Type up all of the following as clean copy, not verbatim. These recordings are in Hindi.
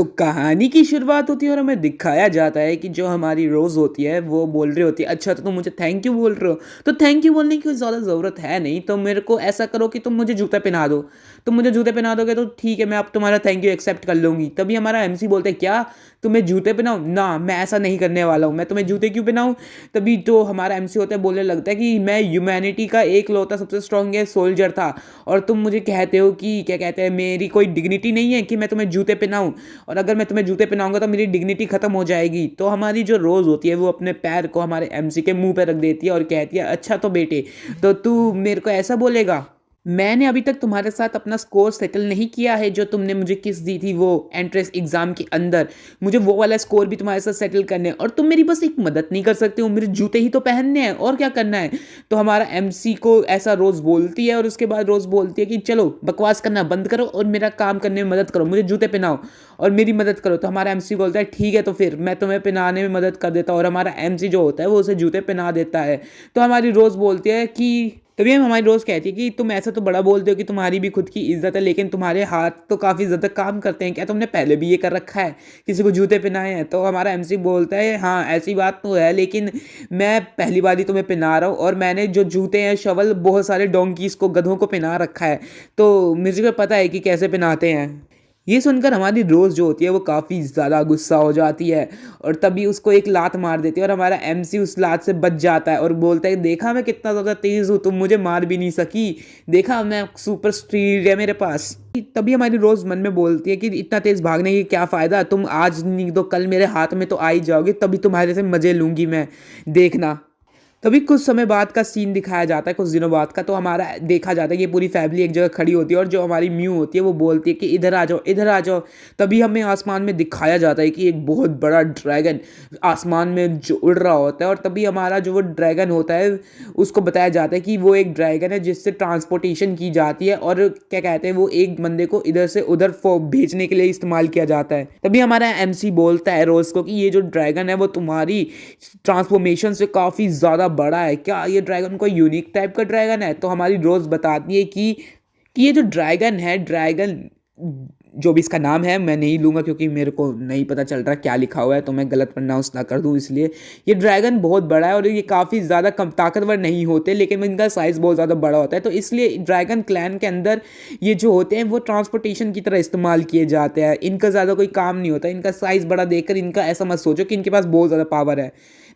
तो कहानी की शुरुआत होती है और हमें दिखाया जाता है कि जो हमारी रोज़ होती है वो बोल रही होती है, अच्छा तो तुम मुझे थैंक यू बोल रहे हो। तो थैंक यू बोलने की ज़्यादा ज़रूरत है नहीं, तो मेरे को ऐसा करो कि तुम मुझे जूते पहना दो। तुम मुझे जूते पहना दोगे तो ठीक है, मैं अब तुम्हारा थैंक यू एक्सेप्ट कर लूँगी। तभी हमारा एमसी बोलते हैं, क्या तुम्हें जूते पहनाऊँ ना, मैं ऐसा नहीं करने वाला हूँ, मैं तुम्हें जूते क्यों पहनाऊँ। तभी जो हमारा एमसी होता है बोलने लगता है कि मैं ह्यूमैनिटी का एक लौता सबसे स्ट्रॉन्गेस्ट सोल्जर था, और तुम मुझे कहते हो कि क्या कहते हैं, मेरी कोई डिग्निटी नहीं है कि मैं तुम्हें जूते पहनाऊँ, और अगर मैं तुम्हें जूते पहनाऊंगा तो मेरी डिग्निटी खत्म हो जाएगी। तो हमारी जो रोज़ होती है वो अपने पैर को हमारे एमसी के मुंह पे रख देती है और कहती है, अच्छा तो बेटे, तो तू मेरे को ऐसा बोलेगा। मैंने अभी तक तुम्हारे साथ अपना स्कोर सेटल नहीं किया है, जो तुमने मुझे किस दी थी वो एंट्रेंस एग्जाम के अंदर। मुझे वो वाला स्कोर भी तुम्हारे साथ सेटल करने हैं, और तुम मेरी बस एक मदद नहीं कर सकते हो, मेरे जूते ही तो पहनने हैं, और क्या करना है। तो हमारा एमसी को ऐसा रोज़ बोलती है, और उसके बाद रोज़ बोलती है कि चलो बकवास करना बंद करो और मेरा काम करने में मदद करो, मुझे जूते पहनाओ और मेरी मदद करो। तो हमारा एमसी बोलता है, ठीक है तो फिर मैं तुम्हें पहनाने में मदद कर देता हूँ, और हमारा एमसी जो होता है वो उसे जूते पहना देता है। तो हमारी रोज़ बोलती है कि तभी हम हमारी रोज़ कहती है कि तुम ऐसा तो बड़ा बोलते हो कि तुम्हारी भी खुद की इज्जत है, लेकिन तुम्हारे हाथ तो काफ़ी ज़्यादा काम करते हैं, क्या तुमने पहले भी ये कर रखा है, किसी को जूते पहनाए हैं। तो हमारा एमसी बोलता है, हाँ ऐसी बात तो है, लेकिन मैं पहली बार ही तुम्हें पहना रहा हूँ, और मैंने जो जूते हैं शवल बहुत सारे डोंकीज को, गधों को पहना रखा है, तो मुझे को पता है कि कैसे पहनाते हैं। ये सुनकर हमारी रोज़ जो होती है वो काफ़ी ज़्यादा गुस्सा हो जाती है, और तभी उसको एक लात मार देती है, और हमारा एमसी उस लात से बच जाता है और बोलता है, देखा मैं कितना ज़्यादा तेज़ हूँ, तुम मुझे मार भी नहीं सकी, देखा मैं सुपर स्पीड है मेरे पास। तभी हमारी रोज़ मन में बोलती है कि इतना तेज़ भागने की क्या फ़ायदा, तुम आज नहीं तो कल मेरे हाथ में तो आ ही जाओगे, तभी तुम्हारे से मज़े लूँगी मैं, देखना। तभी कुछ समय बाद का सीन दिखाया जाता है, कुछ दिनों बाद का। तो हमारा देखा जाता है कि पूरी फैमिली एक जगह खड़ी होती है, और जो हमारी म्यू होती है वो बोलती है कि इधर आ जाओ, इधर आ जाओ। तभी हमें आसमान में दिखाया जाता है कि एक बहुत बड़ा ड्रैगन आसमान में जो उड़ रहा होता है, और तभी हमारा जो वो ड्रैगन होता है उसको बताया जाता है कि वो एक ड्रैगन है जिससे ट्रांसपोर्टेशन की जाती है, और क्या कहते हैं, वो एक बंदे को इधर से उधर भेजने के लिए इस्तेमाल किया जाता है। तभी हमारा एमसी बोलता है रोज़ को कि ये जो ड्रैगन है वो तुम्हारी ट्रांसफॉर्मेशन से काफ़ी ज़्यादा बड़ा है, क्या ये ड्रैगन कोई यूनिक टाइप का ड्रैगन है। तो हमारी रोज़ बताती है कि ये जो ड्रैगन है, ड्रैगन जो भी इसका नाम है मैं नहीं लूँगा, क्योंकि मेरे को नहीं पता चल रहा क्या लिखा हुआ है, तो मैं गलत प्रोनाउंस ना कर दूँ, इसलिए ये ड्रैगन बहुत बड़ा है, और ये काफ़ी ज़्यादा कम ताकतवर नहीं होते, लेकिन इनका साइज़ बहुत ज़्यादा बड़ा होता है। तो इसलिए ड्रैगन क्लैन के अंदर ये जो होते हैं वो ट्रांसपोर्टेशन की तरह इस्तेमाल किए जाते हैं, इनका ज़्यादा कोई काम नहीं होता। इनका साइज़ बड़ा देखकर इनका ऐसा मत सोचो कि इनके पास बहुत ज़्यादा पावर है।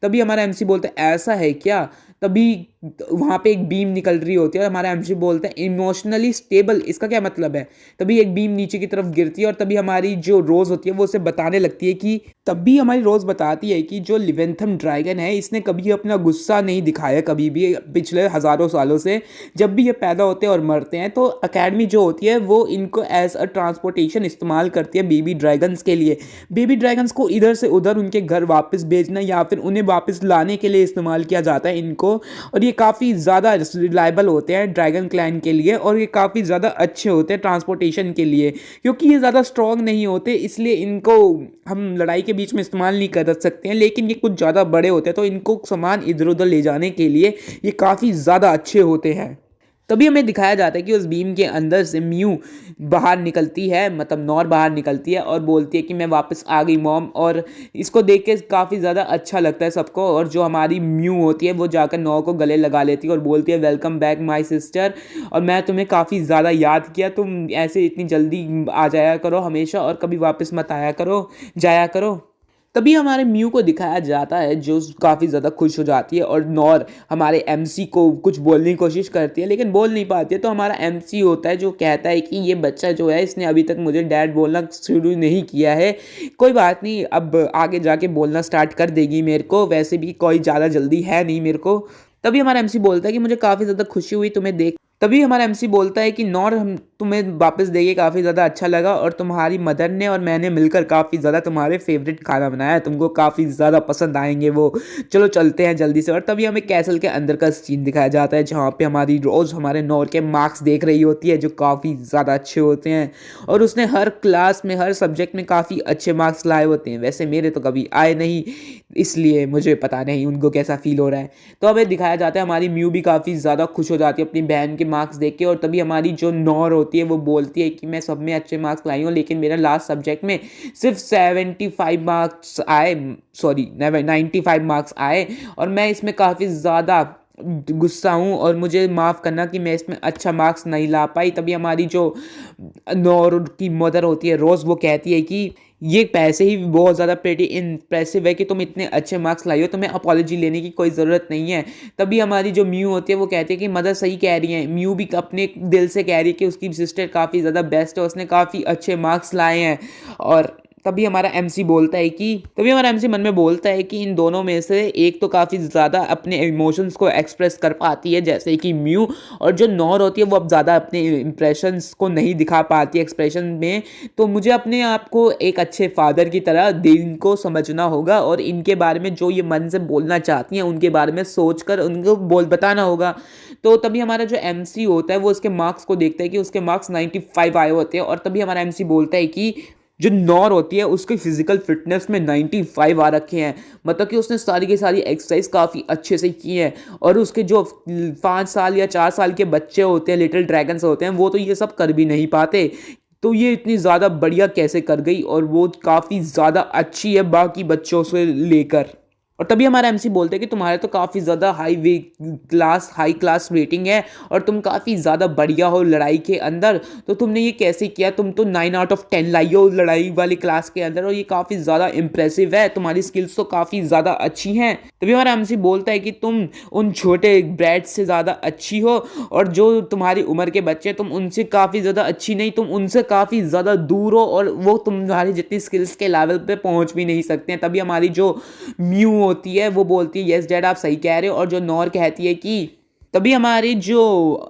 तभी हमारा एमसी बोलता है, ऐसा है क्या। तभी वहाँ पे एक बीम निकल रही होती है, और हमारा एमसी बोलता है, इमोशनली स्टेबल, इसका क्या मतलब है। तभी एक बीम नीचे की तरफ गिरती है, और तभी हमारी जो रोज़ होती है वो उसे बताने लगती है कि तभी हमारी रोज़ बताती है कि जो लिवेंथम ड्रैगन है इसने कभी अपना गुस्सा नहीं दिखाया, कभी भी पिछले हज़ारों सालों से। जब भी ये पैदा होते हैं और मरते हैं तो अकेडमी जो होती है वो इनको एज अ ट्रांसपोर्टेशन इस्तेमाल करती है बेबी ड्रैगन्स के लिए। बेबी ड्रैगन्स को इधर से उधर उनके घर वापस भेजना या फिर उन्हें वापस लाने के लिए इस्तेमाल किया जाता है इनको, और ये काफ़ी ज़्यादा रिलायबल होते हैं ड्रैगन क्लैन के लिए, और ये काफ़ी ज़्यादा अच्छे होते हैं ट्रांसपोर्टेशन के लिए, क्योंकि ये ज़्यादा स्ट्रॉन्ग नहीं होते, इसलिए इनको हम लड़ाई के बीच में इस्तेमाल नहीं कर सकते हैं। लेकिन ये कुछ ज़्यादा बड़े होते हैं, तो इनको सामान इधर उधर ले जाने के लिए ये काफ़ी ज़्यादा अच्छे होते हैं। तभी हमें दिखाया जाता है कि उस बीम के अंदर से म्यू बाहर निकलती है, मतलब नॉर बाहर निकलती है, और बोलती है कि मैं वापस आ गई मॉम। और इसको देख के काफ़ी ज़्यादा अच्छा लगता है सबको, और जो हमारी म्यू होती है वो जाकर नॉर को गले लगा लेती है और बोलती है, वेलकम बैक माय सिस्टर, और मैं तुम्हें काफ़ी ज़्यादा याद किया, तुम ऐसे इतनी जल्दी आ जाया करो हमेशा, और कभी वापस मत आया करो, जाया करो। तभी हमारे म्यू को दिखाया जाता है जो काफ़ी ज़्यादा खुश हो जाती है, और नॉर हमारे एमसी को कुछ बोलने की कोशिश करती है लेकिन बोल नहीं पाती है। तो हमारा एमसी होता है जो कहता है कि ये बच्चा जो है इसने अभी तक मुझे डैड बोलना शुरू नहीं किया है, कोई बात नहीं, अब आगे जाके बोलना स्टार्ट कर देगी मेरे को, वैसे भी कोई ज़्यादा जल्दी है नहीं मेरे को। तभी हमारा एमसी बोलता है कि मुझे काफ़ी ज़्यादा खुशी हुई तुम्हें देख। तभी हमारा एमसी बोलता है कि नॉर, हम तुम्हें वापस देके काफ़ी ज़्यादा अच्छा लगा, और तुम्हारी मदर ने और मैंने मिलकर काफ़ी ज़्यादा तुम्हारे फेवरेट खाना बनाया है, तुमको काफ़ी ज़्यादा पसंद आएंगे वो, चलो चलते हैं जल्दी से। और तभी हमें कैसल के अंदर का सीन दिखाया जाता है जहाँ पे हमारी रोज़ हमारे नॉर के मार्क्स देख रही होती है जो काफ़ी ज़्यादा अच्छे होते हैं, और उसने हर क्लास में हर सब्जेक्ट में काफ़ी अच्छे मार्क्स लाए होते हैं। वैसे मेरे तो कभी आए नहीं, इसलिए मुझे पता नहीं उनको कैसा फील हो रहा है। तो हमें दिखाया जाता है हमारी म्यू भी काफ़ी ज़्यादा खुश हो जाती है अपनी बहन के मार्क्स देख के, और तभी हमारी जो नॉर होती होती है वो बोलती है कि मैं सब में अच्छे मार्क्स लाई हूँ, लेकिन मेरा लास्ट सब्जेक्ट में सिर्फ 75 मार्क्स आए, सॉरी 95 मार्क्स आए, और मैं इसमें काफ़ी ज़्यादा गुस्सा हूँ और मुझे माफ़ करना कि मैं इसमें अच्छा मार्क्स नहीं ला पाई। तभी हमारी जो नौर की मदर होती है रोज़, वो कहती है कि ये पैसे ही बहुत ज़्यादा प्रेटी इम्प्रेसिव है कि तुम इतने अच्छे मार्क्स लाई हो, तुम्हें अपॉलॉजी लेने की कोई ज़रूरत नहीं है। तभी हमारी जो म्यू होती है वो कहती है कि मदर सही कह रही है। म्यू भी अपने दिल से कह रही है कि उसकी सिस्टर काफ़ी ज़्यादा बेस्ट है, उसने काफ़ी अच्छे मार्क्स लाए हैं। और तभी हमारा एमसी मन में बोलता है कि इन दोनों में से एक तो काफ़ी ज़्यादा अपने इमोशंस को एक्सप्रेस कर पाती है जैसे कि म्यू, और जो नॉर होती है वो अब ज़्यादा अपने इम्प्रेशंस को नहीं दिखा पाती एक्सप्रेशन में। तो मुझे अपने आप को एक अच्छे फादर की तरह दिन को समझना होगा और इनके बारे में जो ये मन से बोलना चाहती हैं उनके बारे में सोच कर उनको बताना होगा। तो तभी हमारा जो एमसी होता है वो उसके मार्क्स को देखता है कि उसके मार्क्स 95 आए होते हैं, और तभी हमारा एमसी बोलता है कि जो नॉर होती है उसके फिजिकल फिटनेस में 95 आ रखे हैं, मतलब कि उसने सारी की सारी एक्सरसाइज काफ़ी अच्छे से की है। और उसके जो 5 साल या 4 साल के बच्चे होते हैं, लिटिल ड्रैगन्स होते हैं, वो तो ये सब कर भी नहीं पाते। तो ये इतनी ज़्यादा बढ़िया कैसे कर गई, और वो काफ़ी ज़्यादा अच्छी है बाकी बच्चों से लेकर। और तभी हमारा एमसी बोलते हैं कि तुम्हारे तो काफ़ी ज़्यादा हाई क्लास रेटिंग है और तुम काफ़ी ज़्यादा बढ़िया हो लड़ाई के अंदर। तो तुमने ये कैसे किया, तुम तो 9 आउट ऑफ 10 लाई हो लड़ाई वाली क्लास के अंदर, और ये काफ़ी ज़्यादा इंप्रेसिव है, तुम्हारी स्किल्स तो काफ़ी ज़्यादा अच्छी हैं। तभी हमारा एमसी बोलता है कि तुम उन छोटे ब्रैड से ज़्यादा अच्छी हो, और जो तुम्हारी उम्र के बच्चे तुम उनसे काफ़ी ज़्यादा अच्छी नहीं, तुम उनसे काफ़ी ज़्यादा दूर हो, और वो तुम्हारी जितनी स्किल्स के लेवल पे पहुंच भी नहीं सकते हैं। तभी हमारी जो म्यू होती है वो बोलती है यस डैड आप सही कह रहे हो, और जो नॉर कहती है कि तभी हमारी जो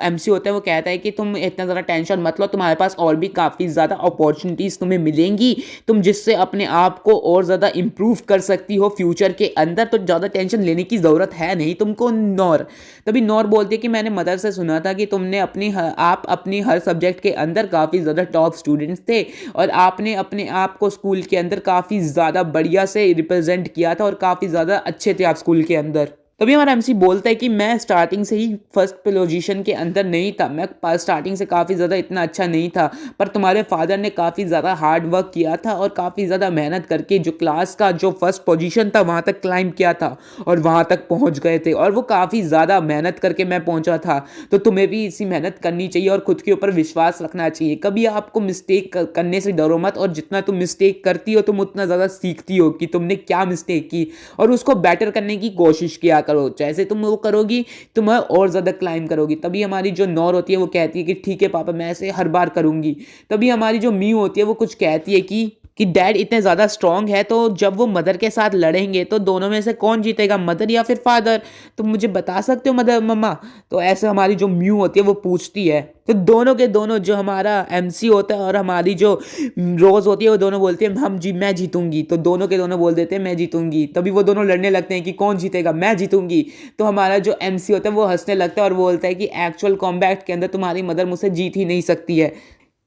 एमसी होता है वो कहता है कि तुम इतना ज़्यादा टेंशन मत लो, तुम्हारे पास और भी काफ़ी ज़्यादा अपॉर्चुनिटीज़ तुम्हें मिलेंगी, तुम जिससे अपने आप को और ज़्यादा इम्प्रूव कर सकती हो फ्यूचर के अंदर, तो ज़्यादा टेंशन लेने की ज़रूरत है नहीं तुमको नॉर। तभी नॉर बोलती है कि मैंने मदर से सुना था कि तुमने आप अपनी हर सब्जेक्ट के अंदर काफ़ी ज़्यादा टॉप स्टूडेंट्स थे, और आपने अपने आप को स्कूल के अंदर काफ़ी ज़्यादा बढ़िया से रिप्रेजेंट किया था, और काफ़ी ज़्यादा अच्छे थे आप स्कूल के अंदर। तभी हमारा एमसी बोलता है कि मैं स्टार्टिंग से ही फर्स्ट पोजीशन के अंदर नहीं था, मैं स्टार्टिंग से काफ़ी ज़्यादा इतना अच्छा नहीं था, पर तुम्हारे फादर ने काफ़ी ज़्यादा हार्ड वर्क किया था और काफ़ी ज़्यादा मेहनत करके जो क्लास का जो फर्स्ट पोजीशन था वहाँ तक क्लाइंब किया था, और वहाँ तक पहुँच गए थे, और वो काफ़ी ज़्यादा मेहनत करके मैं पहुँचा था। तो तुम्हें भी इसी मेहनत करनी चाहिए और खुद के ऊपर विश्वास रखना चाहिए। कभी आपको मिस्टेक करने से डरो मत, और जितना तुम मिस्टेक करती हो तुम उतना ज़्यादा सीखती हो कि तुमने क्या मिस्टेक की, और उसको बेटर करने की कोशिश किया करो। जैसे तुम वो करोगी तुम और ज़्यादा क्लाइम करोगी। तभी हमारी जो नॉर होती है वो कहती है कि ठीक है पापा मैं ऐसे हर बार करूँगी। तभी हमारी जो मी होती है वो कुछ कहती है कि डैड इतने ज़्यादा स्ट्रांग है, तो जब वो मदर के साथ लड़ेंगे तो दोनों में से कौन जीतेगा, मदर या फिर फादर? तुम मुझे बता सकते हो मदर मम्मा? तो ऐसे हमारी जो म्यू होती है वो पूछती है। तो दोनों के दोनों जो हमारा एमसी होता है और हमारी जो रोज़ होती है वो दोनों बोलती है मैं जीतूंगी। तो दोनों के दोनों बोल देते हैं मैं जीतूंगी। तभी वो दोनों लड़ने लगते हैं कि कौन जीतेगा, मैं जीतूंगी। तो हमारा जो एमसी होता है वो हंसने लगता है और बोलता है कि एक्चुअल कॉम्बैट के अंदर तुम्हारी मदर मुझसे जीत ही नहीं सकती है,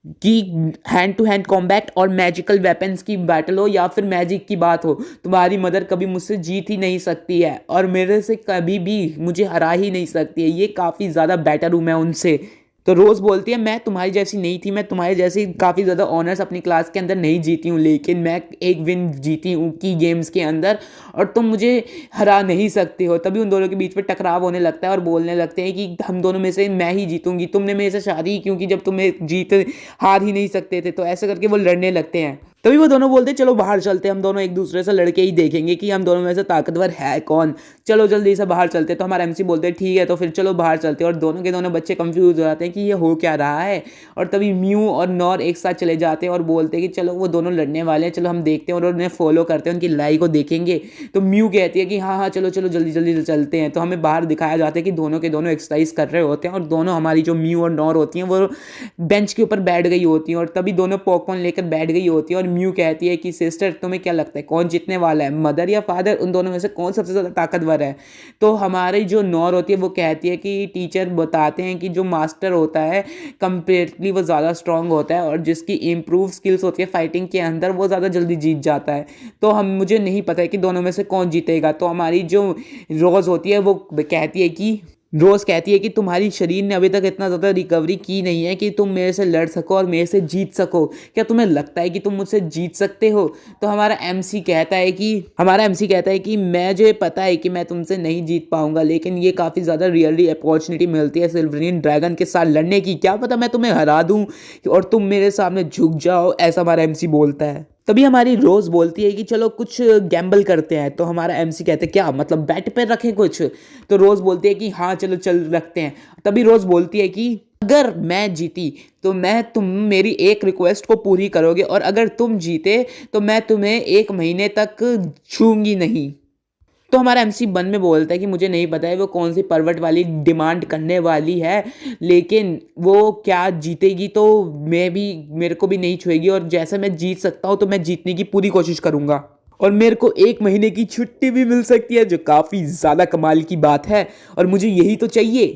कि हैंड टू हैंड कॉम्बैट और मैजिकल वेपन्स की बैटल हो या फिर मैजिक की बात हो, तुम्हारी मदर कभी मुझसे जीत ही नहीं सकती है, और मेरे से कभी भी मुझे हरा ही नहीं सकती है। ये काफ़ी ज़्यादा बेटर हूँ मैं उनसे। तो रोज़ बोलती है मैं तुम्हारी जैसी नहीं थी, मैं तुम्हारी जैसी काफ़ी ज़्यादा ऑनर्स अपनी क्लास के अंदर नहीं जीती हूँ, लेकिन मैं एक विन जीती हूँ की गेम्स के अंदर, और तुम मुझे हरा नहीं सकते हो। तभी उन दोनों के बीच में टकराव होने लगता है और बोलने लगते हैं कि हम दोनों में से मैं ही जीतूंगी, तुमने मेरे से शादी क्योंकि जब तुम्हें हार ही नहीं सकते थे। तो ऐसे करके वो लड़ने लगते हैं। तभी वो दोनों बोलते चलो बाहर चलते, हम दोनों एक दूसरे से लड़के ही देखेंगे कि हम दोनों में से ताकतवर है कौन, चलो जल्दी से बाहर चलते। तो हमारा एमसी बोलते हैं ठीक है तो फिर चलो बाहर चलते, और दोनों के दोनों बच्चे कंफ्यूज हो जाते हैं कि ये हो क्या रहा है। और तभी म्यू और नॉर एक साथ चले जाते हैं और बोलते हैं कि चलो वो दोनों लड़ने वाले हैं, चलो हम देखते हैं और उन्हें फॉलो करते हैं, उनकी लड़ाई को देखेंगे। तो म्यू कहती है कि हाँ हाँ चलो चलो जल्दी जल्दी चलते हैं। तो हमें बाहर दिखाया जाता है कि दोनों के दोनों एक्सरसाइज कर रहे होते हैं, और दोनों हमारी जो म्यू और नॉर होती हैं वो बेंच के ऊपर बैठ गई होती हैं, और तभी दोनों पॉपकॉर्न लेकर बैठ गई होती है। और म्यू कहती है कि सिस्टर तुम्हें क्या लगता है कौन जीतने वाला है, मदर या फादर, उन दोनों में से कौन सबसे ज़्यादा ताकतवर है? तो हमारी जो नॉर होती है वो कहती है कि टीचर बताते हैं कि जो मास्टर होता है कंपेरेटिवली वो ज़्यादा स्ट्रांग होता है, और जिसकी इम्प्रूव स्किल्स होती है फाइटिंग के अंदर वो ज़्यादा जल्दी जीत जाता है। तो मुझे नहीं पता है कि दोनों में से कौन जीतेगा। तो हमारी जो रोज़ होती है वो कहती है कि रोज़ कहती है कि तुम्हारी शरीर ने अभी तक इतना ज़्यादा रिकवरी की नहीं है कि तुम मेरे से लड़ सको और मेरे से जीत सको। क्या तुम्हें लगता है कि तुम मुझसे जीत सकते हो? तो हमारा एमसी कहता है कि मुझे पता है कि मैं तुमसे नहीं जीत पाऊँगा, लेकिन ये काफ़ी ज़्यादा रियली अपॉर्च्युनिटी मिलती है सिल्वरीन ड्रैगन के साथ लड़ने की। क्या पता मैं तुम्हें हरा दूँ और तुम मेरे सामने झुक जाओ, ऐसा हमारा एमसी बोलता है। तभी हमारी रोज़ बोलती है कि चलो कुछ गैम्बल करते हैं। तो हमारा एमसी कहते हैं क्या मतलब बेट पे रखें कुछ? तो रोज़ बोलती है कि हाँ चलो चल रखते हैं। तभी रोज़ बोलती है कि अगर मैं जीती तो तुम मेरी एक रिक्वेस्ट को पूरी करोगे, और अगर तुम जीते तो मैं तुम्हें 1 महीने तक छूऊंगी नहीं। तो हमारा एमसी मन में बोलता है कि मुझे नहीं पता है वो कौन सी परवट वाली डिमांड करने वाली है, लेकिन वो क्या जीतेगी तो मेरे को भी नहीं छुएगी, और जैसे मैं जीत सकता हूँ तो मैं जीतने की पूरी कोशिश करूँगा, और मेरे को 1 महीने की छुट्टी भी मिल सकती है, जो काफ़ी ज़्यादा कमाल की बात है, और मुझे यही तो चाहिए।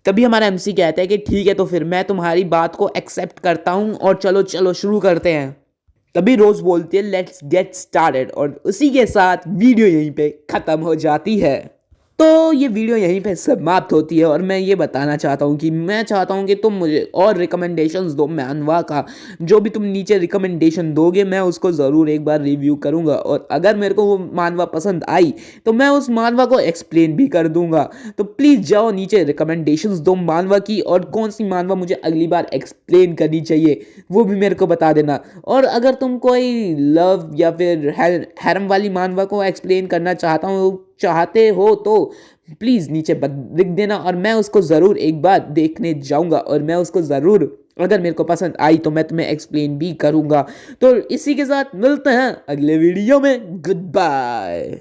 तभी हमारा एमसी कहता है कि ठीक है, तो फिर मैं तुम्हारी बात को एक्सेप्ट करता हूँ और चलो चलो शुरू करते हैं। तभी रोज बोलती है लेट्स गेट स्टार्टेड, और उसी के साथ वीडियो यहीं पे खत्म हो जाती है। तो ये वीडियो यहीं पे समाप्त होती है, और मैं ये बताना चाहता हूँ कि मैं चाहता हूँ कि तुम मुझे और रिकमेंडेशंस दो मानवा का। जो भी तुम नीचे रिकमेंडेशन दोगे मैं उसको ज़रूर एक बार रिव्यू करूँगा, और अगर मेरे को वो मानवा पसंद आई तो मैं उस मानवा को एक्सप्लेन भी कर दूंगा। तो प्लीज़ जाओ नीचे रिकमेंडेशंस दो मानवा की, और कौन सी मानवा मुझे अगली बार एक्सप्लेन करनी चाहिए वो भी मेरे को बता देना। और अगर तुम कोई लव या फिर हैरम वाली मानवा को एक्सप्लेन करना चाहते हो तो प्लीज़ नीचे लिख देना, और मैं उसको ज़रूर एक बार देखने जाऊंगा, और मैं उसको ज़रूर अगर मेरे को पसंद आई तो मैं तुम्हें एक्सप्लेन भी करूंगा। तो इसी के साथ मिलते हैं अगले वीडियो में। Good bye.